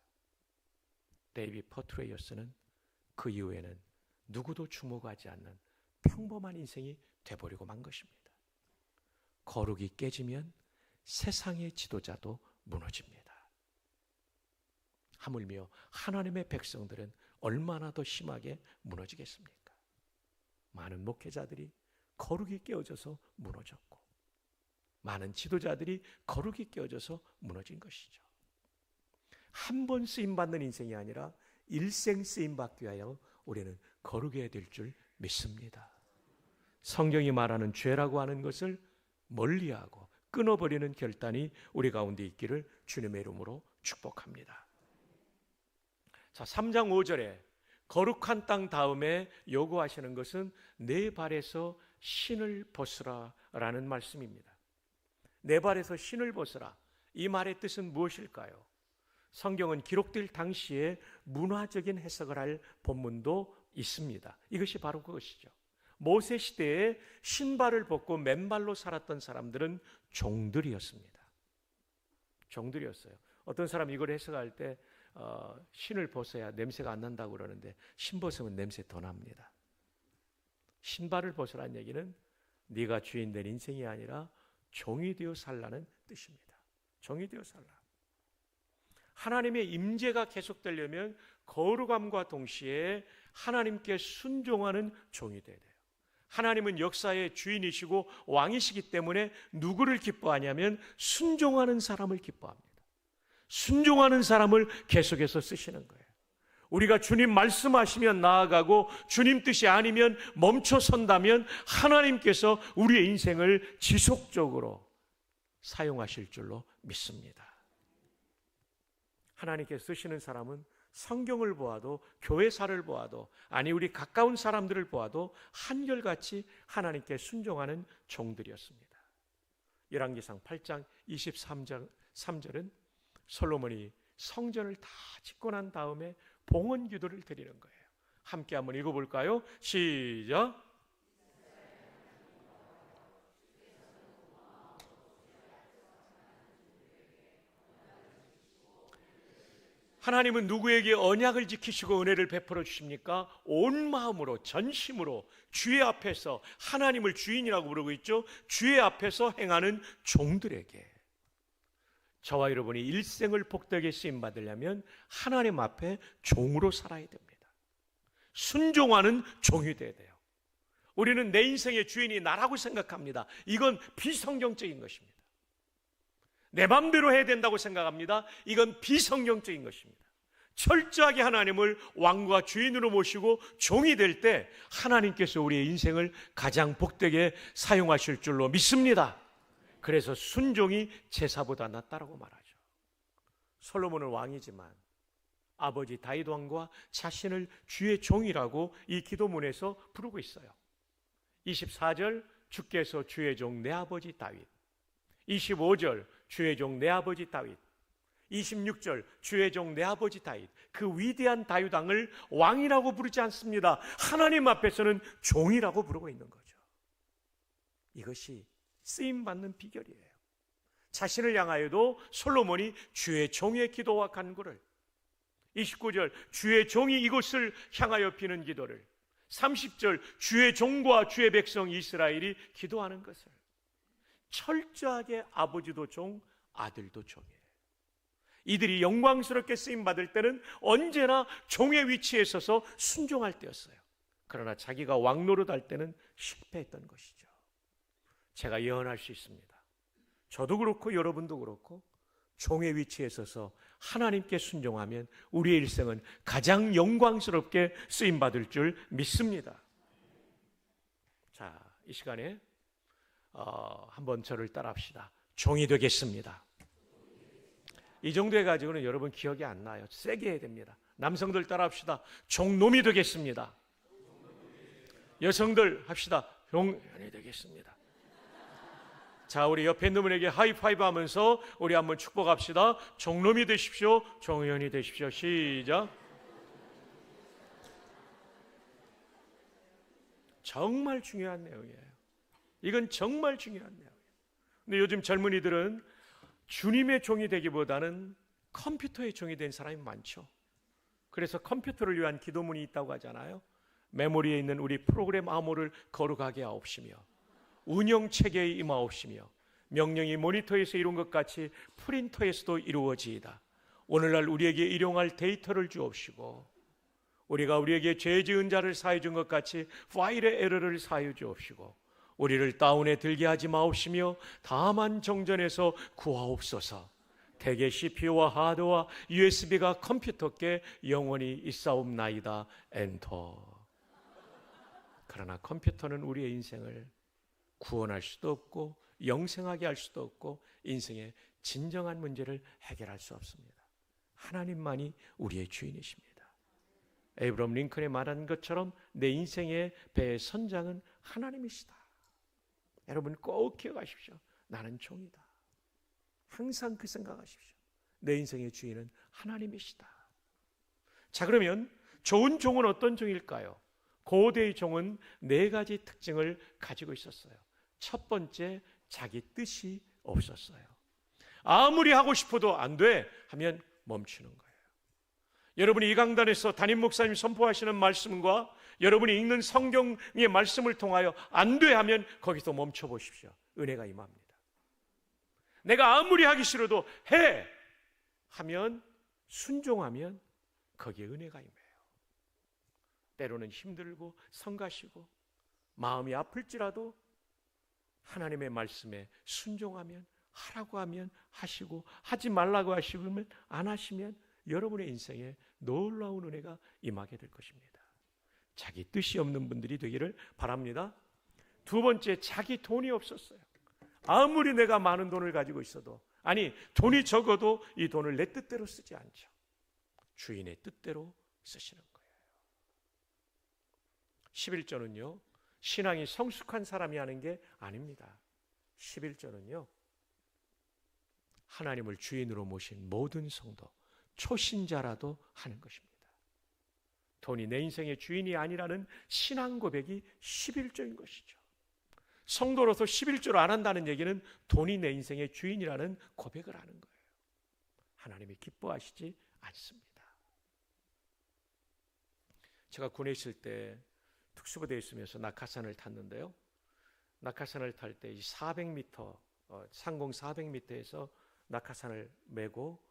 데이빗 포트레이어스는 그 이후에는 누구도 주목하지 않는 평범한 인생이 돼버리고 만 것입니다. 거룩이 깨지면 세상의 지도자도 무너집니다. 하물며 하나님의 백성들은 얼마나 더 심하게 무너지겠습니까? 많은 목회자들이 거룩이 깨어져서 무너졌고 많은 지도자들이 거룩이 깨어져서 무너진 것이죠. 한 번 쓰임받는 인생이 아니라 일생 쓰임받기 위하여 우리는 거룩해야 될 줄 믿습니다. 성경이 말하는 죄라고 하는 것을 멀리하고 끊어버리는 결단이 우리 가운데 있기를 주님의 이름으로 축복합니다. 자, 3장 5절에 거룩한 땅 다음에 요구하시는 것은 내 발에서 신을 벗으라 라는 말씀입니다. 내 발에서 신을 벗으라, 이 말의 뜻은 무엇일까요? 성경은 기록될 당시에 문화적인 해석을 할 본문도 있습니다. 이것이 바로 그것이죠. 모세 시대에 신발을 벗고 맨발로 살았던 사람들은 종들이었습니다. 종들이었어요. 어떤 사람이 이걸 해석할 때 신을 벗어야 냄새가 안 난다고 그러는데 신 벗으면 냄새 더 납니다. 신발을 벗으라는 얘기는 네가 주인 된 인생이 아니라 종이 되어 살라는 뜻입니다. 종이 되어 살라. 하나님의 임재가 계속되려면 거룩함과 동시에 하나님께 순종하는 종이 되어야 돼요. 하나님은 역사의 주인이시고 왕이시기 때문에 누구를 기뻐하냐면 순종하는 사람을 기뻐합니다. 순종하는 사람을 계속해서 쓰시는 거예요. 우리가 주님 말씀하시면 나아가고 주님 뜻이 아니면 멈춰 선다면 하나님께서 우리의 인생을 지속적으로 사용하실 줄로 믿습니다. 하나님께서 쓰시는 사람은 성경을 보아도 교회사를 보아도 아니 우리 가까운 사람들을 보아도 한결같이 하나님께 순종하는 종들이었습니다. 열왕기상 8장 23절은 솔로몬이 성전을 다 짓고 난 다음에 봉헌 기도를 드리는 거예요. 함께 한번 읽어볼까요? 시작. 하나님은 누구에게 언약을 지키시고 은혜를 베풀어 주십니까? 온 마음으로 전심으로 주의 앞에서, 하나님을 주인이라고 부르고 있죠. 주의 앞에서 행하는 종들에게. 저와 여러분이 일생을 복되게 쓰임받으려면 하나님 앞에 종으로 살아야 됩니다. 순종하는 종이 되어야 돼요. 우리는 내 인생의 주인이 나라고 생각합니다. 이건 비성경적인 것입니다. 내 맘대로 해야 된다고 생각합니다. 이건 비성경적인 것입니다. 철저하게 하나님을 왕과 주인으로 모시고 종이 될 때 하나님께서 우리의 인생을 가장 복되게 사용하실 줄로 믿습니다. 그래서 순종이 제사보다 낫다라고 말하죠. 솔로몬은 왕이지만 아버지 다윗 왕과 자신을 주의 종이라고 이 기도문에서 부르고 있어요. 24절 주께서 주의 종 내 아버지 다윗, 25절 주의 종 내 아버지 다윗, 26절 주의 종 내 아버지 다윗, 그 위대한 다윗 왕을 왕이라고 부르지 않습니다. 하나님 앞에서는 종이라고 부르고 있는 거죠. 이것이 쓰임받는 비결이에요. 자신을 향하여도 솔로몬이 주의 종의 기도와 간구를, 29절 주의 종이 이곳을 향하여 비는 기도를, 30절 주의 종과 주의 백성 이스라엘이 기도하는 것을 철저하게 아버지도 종, 아들도 종이에요. 이들이 영광스럽게 쓰임받을 때는 언제나 종의 위치에 서서 순종할 때였어요. 그러나 자기가 왕 노릇할 때는 실패했던 것이죠. 제가 예언할 수 있습니다. 저도 그렇고 여러분도 그렇고 종의 위치에 서서 하나님께 순종하면 우리의 일생은 가장 영광스럽게 쓰임받을 줄 믿습니다. 자, 이 시간에 한번 저를 따라합시다. 종이 되겠습니다. 이 정도 해가지고는 여러분 기억이 안 나요. 세게 해야 됩니다. 남성들 따라합시다. 종놈이 되겠습니다. 여성들 합시다. 종년이 되겠습니다. 자, 우리 옆에 있는 분에게 하이파이브 하면서 우리 한번 축복합시다. 종놈이 되십시오. 종년이 되십시오. 시작. 정말 중요한 내용이에요. 이건 정말 중요한 내용이에요. 근데 요즘 젊은이들은 주님의 종이 되기보다는 컴퓨터의 종이 된 사람이 많죠. 그래서 컴퓨터를 위한 기도문이 있다고 하잖아요. 메모리에 있는 우리 프로그램 암호를 거룩하게 하옵시며 운영체계에 임하옵시며 명령이 모니터에서 이룬 것 같이 프린터에서도 이루어지이다. 오늘날 우리에게 일용할 데이터를 주옵시고 우리가 우리에게 죄 지은 자를 사해 준 것 같이 파일의 에러를 사해 주옵시고 우리를 다운에 들게 하지 마옵시며 다만 정전에서 구하옵소서. 대개 CPU와 하드와 USB가 컴퓨터께 영원히 있사옵나이다. 엔터. 그러나 컴퓨터는 우리의 인생을 구원할 수도 없고 영생하게 할 수도 없고 인생의 진정한 문제를 해결할 수 없습니다. 하나님만이 우리의 주인이십니다. 에이브럼 링컨이 말한 것처럼 내 인생의 배의 선장은 하나님이시다. 여러분 꼭 기억하십시오. 나는 종이다. 항상 그 생각하십시오. 내 인생의 주인은 하나님이시다. 자, 그러면 좋은 종은 어떤 종일까요? 고대의 종은 4가지 특징을 가지고 있었어요. 첫 번째, 자기 뜻이 없었어요. 아무리 하고 싶어도 안 돼 하면 멈추는 거예요. 여러분이 이 강단에서 담임 목사님 선포하시는 말씀과 여러분이 읽는 성경의 말씀을 통하여 안 돼 하면 거기서 멈춰 보십시오. 은혜가 임합니다. 내가 아무리 하기 싫어도 해 하면, 순종하면 거기에 은혜가 임해요. 때로는 힘들고 성가시고 마음이 아플지라도 하나님의 말씀에 순종하면, 하라고 하면 하시고 하지 말라고 하시면 안 하시면 여러분의 인생에 놀라운 은혜가 임하게 될 것입니다. 자기 뜻이 없는 분들이 되기를 바랍니다. 두 번째, 자기 돈이 없었어요. 아무리 내가 많은 돈을 가지고 있어도, 아니 돈이 적어도 이 돈을 내 뜻대로 쓰지 않죠. 주인의 뜻대로 쓰시는 거예요. 11조는요, 신앙이 성숙한 사람이 하는 게 아닙니다. 11조는요, 하나님을 주인으로 모신 모든 성도, 초신자라도 하는 것입니다. 돈이 내 인생의 주인이 아니라는 신앙 고백이 11조인 것이죠. 성도로서 11조를 안 한다는 얘기는 돈이 내 인생의 주인이라는 고백을 하는 거예요. 하나님이 기뻐하시지 않습니다. 제가 군에 있을 때 특수부대에 있으면서 낙하산을 탔는데요. 낙하산을 탈 때 400m, 상공 400m에서 낙하산을 메고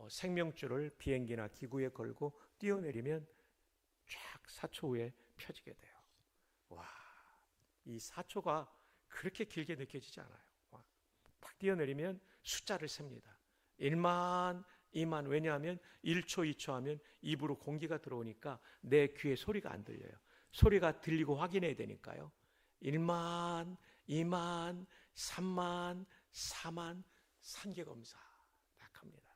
생명줄을 비행기나 기구에 걸고 뛰어내리면 쫙 4초 후에 펴지게 돼요. 와, 이 4초가 그렇게 길게 느껴지지 않아요. 와, 딱 뛰어내리면 숫자를 셉니다. 1만, 2만. 왜냐하면 1초, 2초 하면 입으로 공기가 들어오니까 내 귀에 소리가 안 들려요. 소리가 들리고 확인해야 되니까요. 1만, 2만, 3만, 4만, 산계검사 딱 합니다.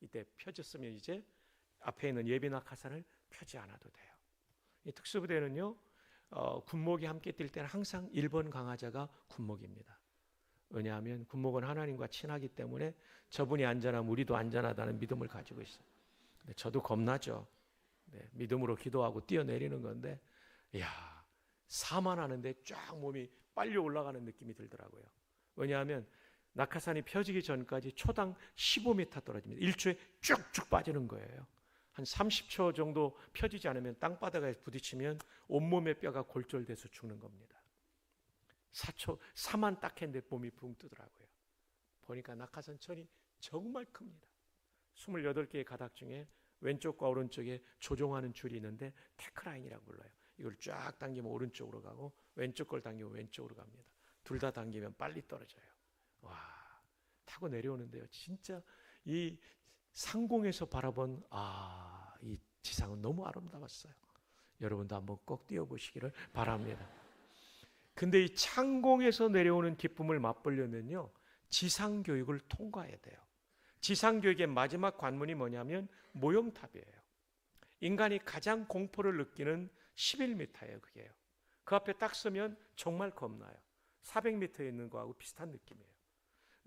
이때 펴졌으면 이제 앞에 있는 예비 낙하산을 펴지 않아도 돼요. 이 특수부대는요, 군목이 함께 뛸 때는 항상 1번 강화자가 군목입니다. 왜냐하면 군목은 하나님과 친하기 때문에 저분이 안전하면 우리도 안전하다는 믿음을 가지고 있어요. 근데 저도 겁나죠. 네, 믿음으로 기도하고 뛰어내리는 건데, 이야, 사만하는데 쫙 몸이 빨리 올라가는 느낌이 들더라고요. 왜냐하면 낙하산이 펴지기 전까지 초당 15m 떨어집니다. 1초에 쭉쭉 빠지는 거예요. 한 30초 정도 펴지지 않으면 땅바닥에 부딪히면 온몸의 뼈가 골절돼서 죽는 겁니다. 4초, 4만 딱 했는데 몸이 붕 뜨더라고요. 보니까 낙하산 천이 정말 큽니다. 28개의 가닥 중에 왼쪽과 오른쪽에 조종하는 줄이 있는데 테크라인이라고 불러요. 이걸 쫙 당기면 오른쪽으로 가고 왼쪽 걸 당기면 왼쪽으로 갑니다. 둘 다 당기면 빨리 떨어져요. 와, 타고 내려오는데요, 진짜 이 상공에서 바라본 이 지상은 너무 아름다웠어요. 여러분도 한번 꼭 뛰어보시기를 바랍니다. 근데 이 창공에서 내려오는 기쁨을 맛보려면요, 지상교육을 통과해야 돼요. 지상교육의 마지막 관문이 뭐냐면 모형탑이에요. 인간이 가장 공포를 느끼는 11m예요. 그게요. 그 앞에 딱 서면 정말 겁나요. 400m에 있는 거하고 비슷한 느낌이에요.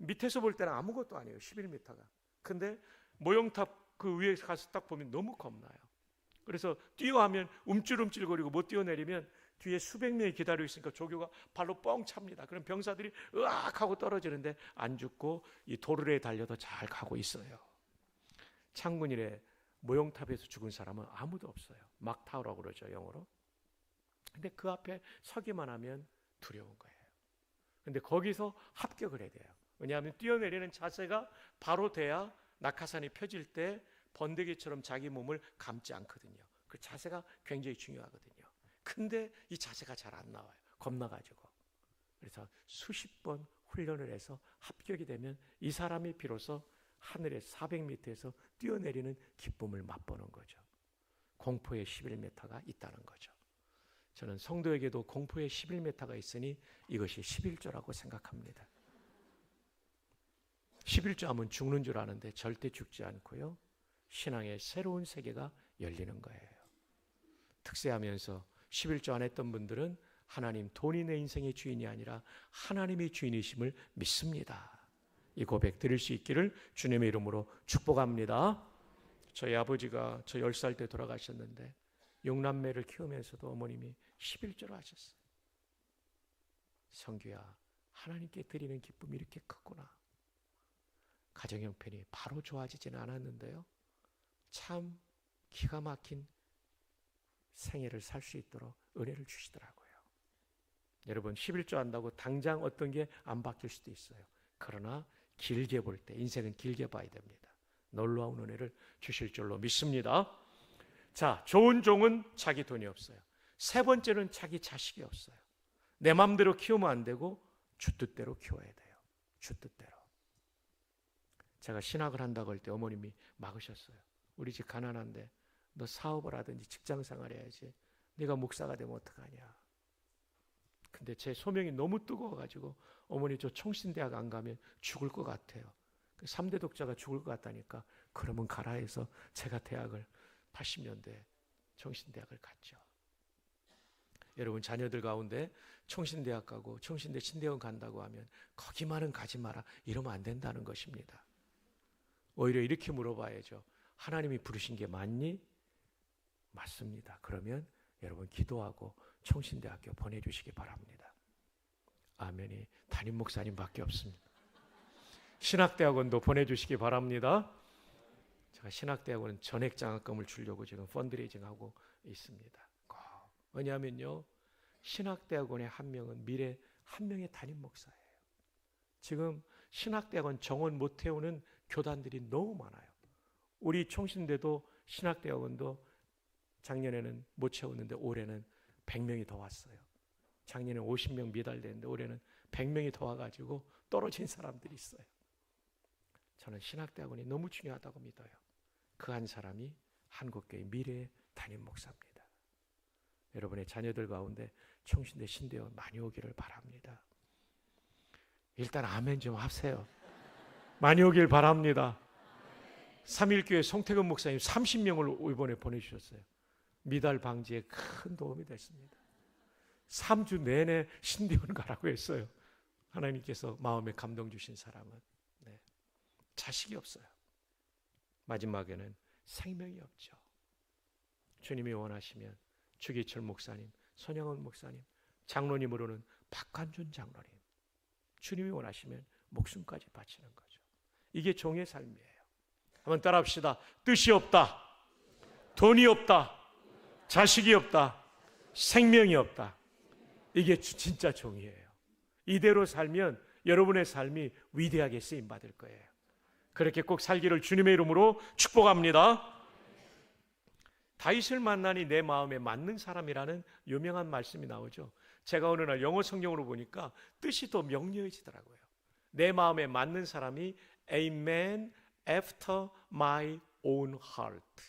밑에서 볼 때는 아무것도 아니에요. 11m가. 근데 모형탑 그 위에 가서 딱 보면 너무 겁나요. 그래서 뛰어하면 움찔움찔거리고 못 뛰어내리면 뒤에 수백 명이 기다리고 있으니까 조교가 발로 뻥 찹니다. 그럼 병사들이 으악 하고 떨어지는데 안 죽고 이 도르래에 달려도 잘 가고 있어요. 창군이래 모형탑에서 죽은 사람은 아무도 없어요. 막타우라고 그러죠, 영어로. 근데 그 앞에 서기만 하면 두려운 거예요. 근데 거기서 합격을 해야 돼요. 왜냐하면 뛰어내리는 자세가 바로 돼야 낙하산이 펴질 때 번데기처럼 자기 몸을 감지 않거든요. 그 자세가 굉장히 중요하거든요. 근데 이 자세가 잘 안 나와요. 겁나가지고. 그래서 수십 번 훈련을 해서 합격이 되면 이 사람이 비로소 하늘의 400m에서 뛰어내리는 기쁨을 맛보는 거죠. 공포의 11m가 있다는 거죠. 저는 성도에게도 공포의 11m가 있으니 이것이 11조라고 생각합니다. 11조 하면 죽는 줄 아는데 절대 죽지 않고요. 신앙의 새로운 세계가 열리는 거예요. 특세하면서 11조 안 했던 분들은 하나님, 돈이 내 인생의 주인이 아니라 하나님이 주인이심을 믿습니다. 이 고백 드릴 수 있기를 주님의 이름으로 축복합니다. 저희 아버지가 저 10살 때 돌아가셨는데 6남매를 키우면서도 어머님이 11조를 하셨어요. 성규야, 하나님께 드리는 기쁨이 이렇게 크구나. 가정 형편이 바로 좋아지지는 않았는데요, 참 기가 막힌 생애를 살 수 있도록 은혜를 주시더라고요. 여러분, 11조 한다고 당장 어떤 게 안 바뀔 수도 있어요. 그러나 길게 볼 때, 인생은 길게 봐야 됩니다. 놀라운 은혜를 주실 줄로 믿습니다. 자, 좋은 종은 자기 돈이 없어요. 세 번째는 자기 자식이 없어요. 내 마음대로 키우면 안 되고 주 뜻대로 키워야 돼요. 주 뜻대로. 제가 신학을 한다고 할 때 어머님이 막으셨어요. 우리 집 가난한데 너 사업을 하든지 직장 생활 해야지. 네가 목사가 되면 어떡하냐. 근데 제 소명이 너무 뜨거워가지고 어머니 저 총신대학 안 가면 죽을 것 같아요. 3대 독자가 죽을 것 같다니까 그러면 가라 해서 제가 대학을 80년대 총신대학을 갔죠. 여러분, 자녀들 가운데 총신대학 가고 총신대 신대원 간다고 하면 거기만은 가지 마라 이러면 안 된다는 것입니다. 오히려 이렇게 물어봐야죠. 하나님이 부르신 게 맞니? 맞습니다. 그러면 여러분 기도하고 총신대학교 보내주시기 바랍니다. 아멘이 담임 목사님밖에 없습니다. 신학대학원도 보내주시기 바랍니다. 제가 신학대학원 전액장학금을 주려고 지금 펀드레이징하고 있습니다. 왜냐하면요, 신학대학원의 한 명은 미래 한 명의 담임 목사예요. 지금 신학대학원 정원 못 태우는 교단들이 너무 많아요. 우리 총신대도 신학대학원도 작년에는 못 채웠는데 올해는 100명이 더 왔어요. 작년에 50명 미달됐는데 올해는 100명이 더 와가지고 떨어진 사람들이 있어요. 저는 신학대학원이 너무 중요하다고 믿어요. 그 한 사람이 한국교회 미래의 담임 목사입니다. 여러분의 자녀들 가운데 총신대 신대원 많이 오기를 바랍니다. 일단 아멘 좀 하세요. 많이 오길 바랍니다. 3일교회 송태근 목사님 30명을 이번에 보내주셨어요. 미달 방지에 큰 도움이 됐습니다. 3주 내내 신대원 가라고 했어요. 하나님께서 마음에 감동 주신 사람은. 네. 자식이 없어요. 마지막에는 생명이 없죠. 주님이 원하시면 주기철 목사님, 손영원 목사님, 장로님으로는 박관준 장로님, 주님이 원하시면 목숨까지 바치는 거죠. 이게 종의 삶이에요. 한번 따라합시다. 뜻이 없다, 돈이 없다, 자식이 없다, 생명이 없다. 이게 진짜 종이에요. 이대로 살면 여러분의 삶이 위대하게 쓰임받을 거예요. 그렇게 꼭 살기를 주님의 이름으로 축복합니다. 다윗을 만나니 내 마음에 맞는 사람이라는 유명한 말씀이 나오죠. 제가 어느 날 영어 성경으로 보니까 뜻이 더 명료해지더라고요. 내 마음에 맞는 사람이 A man after my own heart.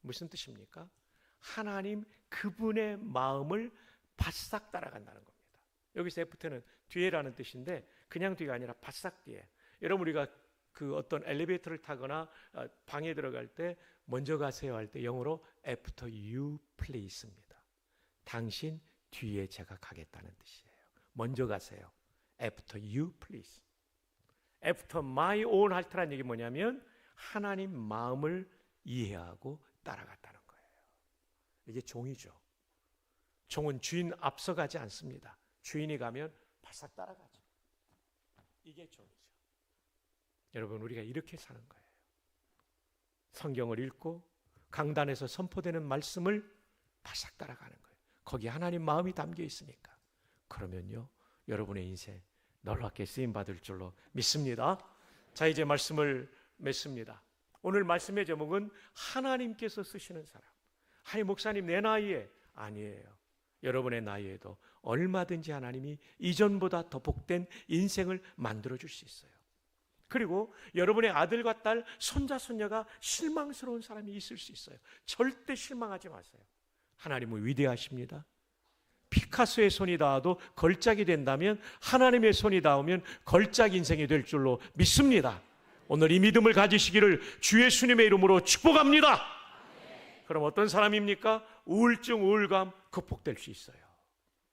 무슨 뜻입니까? 하나님 그분의 마음을 바싹 따라간다는 겁니다. 여기서 애프터는 뒤에라는 뜻인데 그냥 뒤가 아니라 바싹 뒤에. 여러분, 우리가 그 어떤 엘리베이터를 타거나 방에 들어갈 때 먼저 가세요 할 때 영어로 after you please입니다. 당신 뒤에 제가 가겠다는 뜻이에요. 먼저 가세요. after you please. after my own heart라는 얘기 뭐냐면 하나님 마음을 이해하고 따라갔다는 거예요. 이게 종이죠. 종은 주인 앞서가지 않습니다. 주인이 가면 바싹 따라가죠. 이게 종이죠. 여러분, 우리가 이렇게 사는 거예요. 성경을 읽고 강단에서 선포되는 말씀을 바싹 따라가는 거예요. 거기 하나님 마음이 담겨 있으니까. 그러면요, 여러분의 인생 놀랍게 쓰임받을 줄로 믿습니다. 자, 이제 말씀을 맺습니다. 오늘 말씀의 제목은 하나님께서 쓰시는 사람. 아니, 목사님 내 나이에 아니에요. 여러분의 나이에도 얼마든지 하나님이 이전보다 더 복된 인생을 만들어 줄 수 있어요. 그리고 여러분의 아들과 딸, 손자, 손녀가 실망스러운 사람이 있을 수 있어요. 절대 실망하지 마세요. 하나님은 위대하십니다. 피카소의 손이 닿아도 걸작이 된다면 하나님의 손이 닿으면 걸작 인생이 될 줄로 믿습니다. 오늘 이 믿음을 가지시기를 주 예수님의 이름으로 축복합니다. 그럼 어떤 사람입니까? 우울증, 우울감 극복될 수 있어요.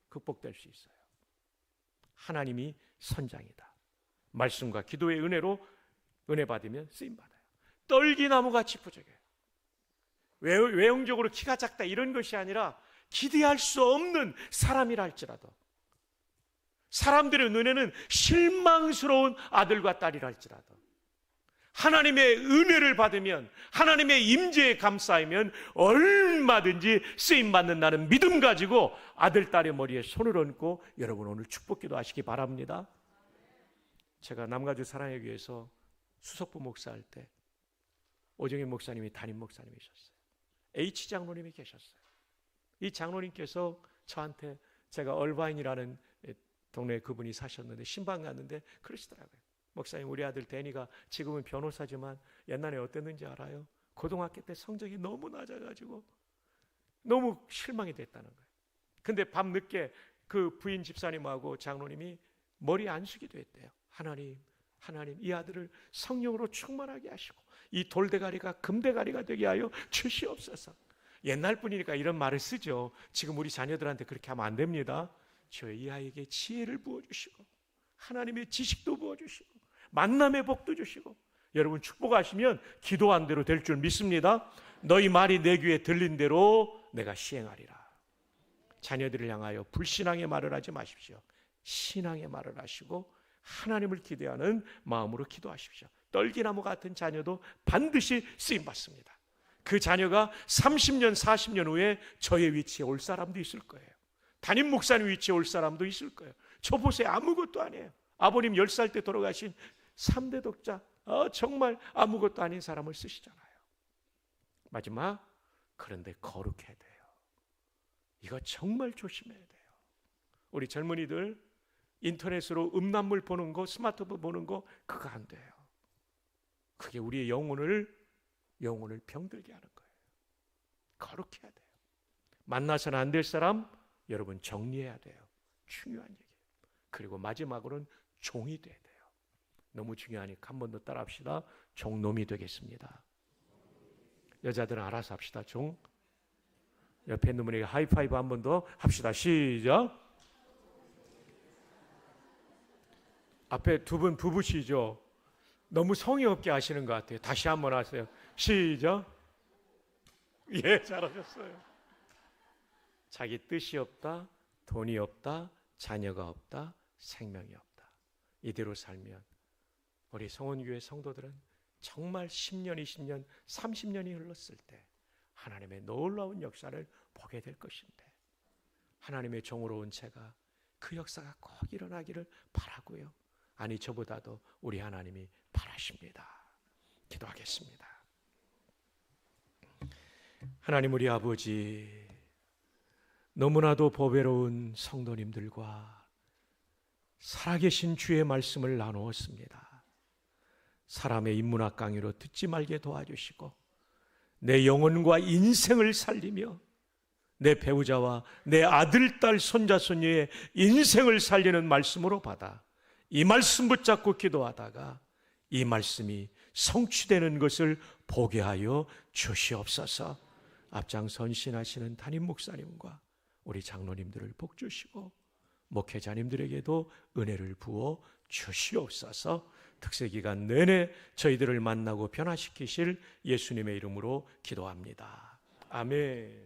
극복될 수 있어요. 하나님이 선장이다. 말씀과 기도의 은혜로 은혜 받으면 쓰임받아요. 떨기나무같이 부족해요. 외형적으로 키가 작다 이런 것이 아니라 기대할 수 없는 사람이라 할지라도, 사람들의 눈에는 실망스러운 아들과 딸이라 할지라도 하나님의 은혜를 받으면, 하나님의 임재에 감싸이면 얼마든지 쓰임받는다는 믿음 가지고 아들, 딸의 머리에 손을 얹고 여러분 오늘 축복기도 하시기 바랍니다. 제가 남가주 사랑의 교회에서 수석부 목사할 때 오정현 목사님이 담임 목사님이셨어요. H 장로님이 계셨어요. 이 장로님께서 저한테, 제가 얼바인이라는 동네에 그분이 사셨는데 신방 갔는데 그러시더라고요. 목사님, 우리 아들 데니가 지금은 변호사지만 옛날에 어땠는지 알아요? 고등학교 때 성적이 너무 낮아가지고 너무 실망이 됐다는 거예요. 근데 밤늦게 그 부인 집사님하고 장로님이 머리 안수기도 했대요. 하나님 이 아들을 성령으로 충만하게 하시고 이 돌대가리가 금대가리가 되게 하여 주시옵소서. 옛날 분이니까 이런 말을 쓰죠. 지금 우리 자녀들한테 그렇게 하면 안 됩니다. 이 아이에게 지혜를 부어주시고 하나님의 지식도 부어주시고 만남의 복도 주시고, 여러분 축복하시면 기도한 대로 될 줄 믿습니다. 너희 말이 내 귀에 들린 대로 내가 시행하리라. 자녀들을 향하여 불신앙의 말을 하지 마십시오. 신앙의 말을 하시고 하나님을 기대하는 마음으로 기도하십시오. 떨기나무 같은 자녀도 반드시 쓰임받습니다. 그 자녀가 30년, 40년 후에 저의 위치에 올 사람도 있을 거예요. 담임 목사님 위치에 올 사람도 있을 거예요. 저 보세요, 아무것도 아니에요. 아버님 10살 때 돌아가신 3대 독자, 정말 아무것도 아닌 사람을 쓰시잖아요. 마지막, 그런데 거룩해야 돼요. 이거 정말 조심해야 돼요. 우리 젊은이들 인터넷으로 음란물 보는 거, 스마트폰 보는 거, 그거 안 돼요. 그게 우리의 영혼을 병들게 하는 거예요. 거룩해야 돼요. 만나서는 안 될 사람 여러분 정리해야 돼요. 중요한 얘기예요. 그리고 마지막으로는 종이 돼야 돼요. 너무 중요하니까 한 번 더 따라 합시다. 종놈이 되겠습니다. 여자들은 알아서 합시다. 종. 옆에 있는 분에게 하이파이브 한 번 더 합시다. 시작. 앞에 두 분 부부시죠? 너무 성의 없게 하시는 것 같아요. 다시 한 번 하세요. 시작. 예, 잘하셨어요. 자기 뜻이 없다, 돈이 없다, 자녀가 없다, 생명이 없다. 이대로 살면 우리 성원교회 성도들은 정말 10년, 20년, 30년이 흘렀을 때 하나님의 놀라운 역사를 보게 될 것인데, 하나님의 종으로 온 제가 그 역사가 꼭 일어나기를 바라고요. 아니, 저보다도 우리 하나님이 바라십니다. 기도하겠습니다. 하나님, 우리 아버지, 너무나도 보배로운 성도님들과 살아계신 주의 말씀을 나누었습니다. 사람의 인문학 강의로 듣지 말게 도와주시고 내 영혼과 인생을 살리며 내 배우자와 내 아들, 딸, 손자, 손녀의 인생을 살리는 말씀으로 받아 이 말씀 붙잡고 기도하다가 이 말씀이 성취되는 것을 보게 하여 주시옵소서. 앞장 선신하시는 담임 목사님과 우리 장로님들을 복주시고 목회자님들에게도 은혜를 부어 주시옵소서. 특세기간 내내 저희들을 만나고 변화시키실 예수님의 이름으로 기도합니다. 아멘.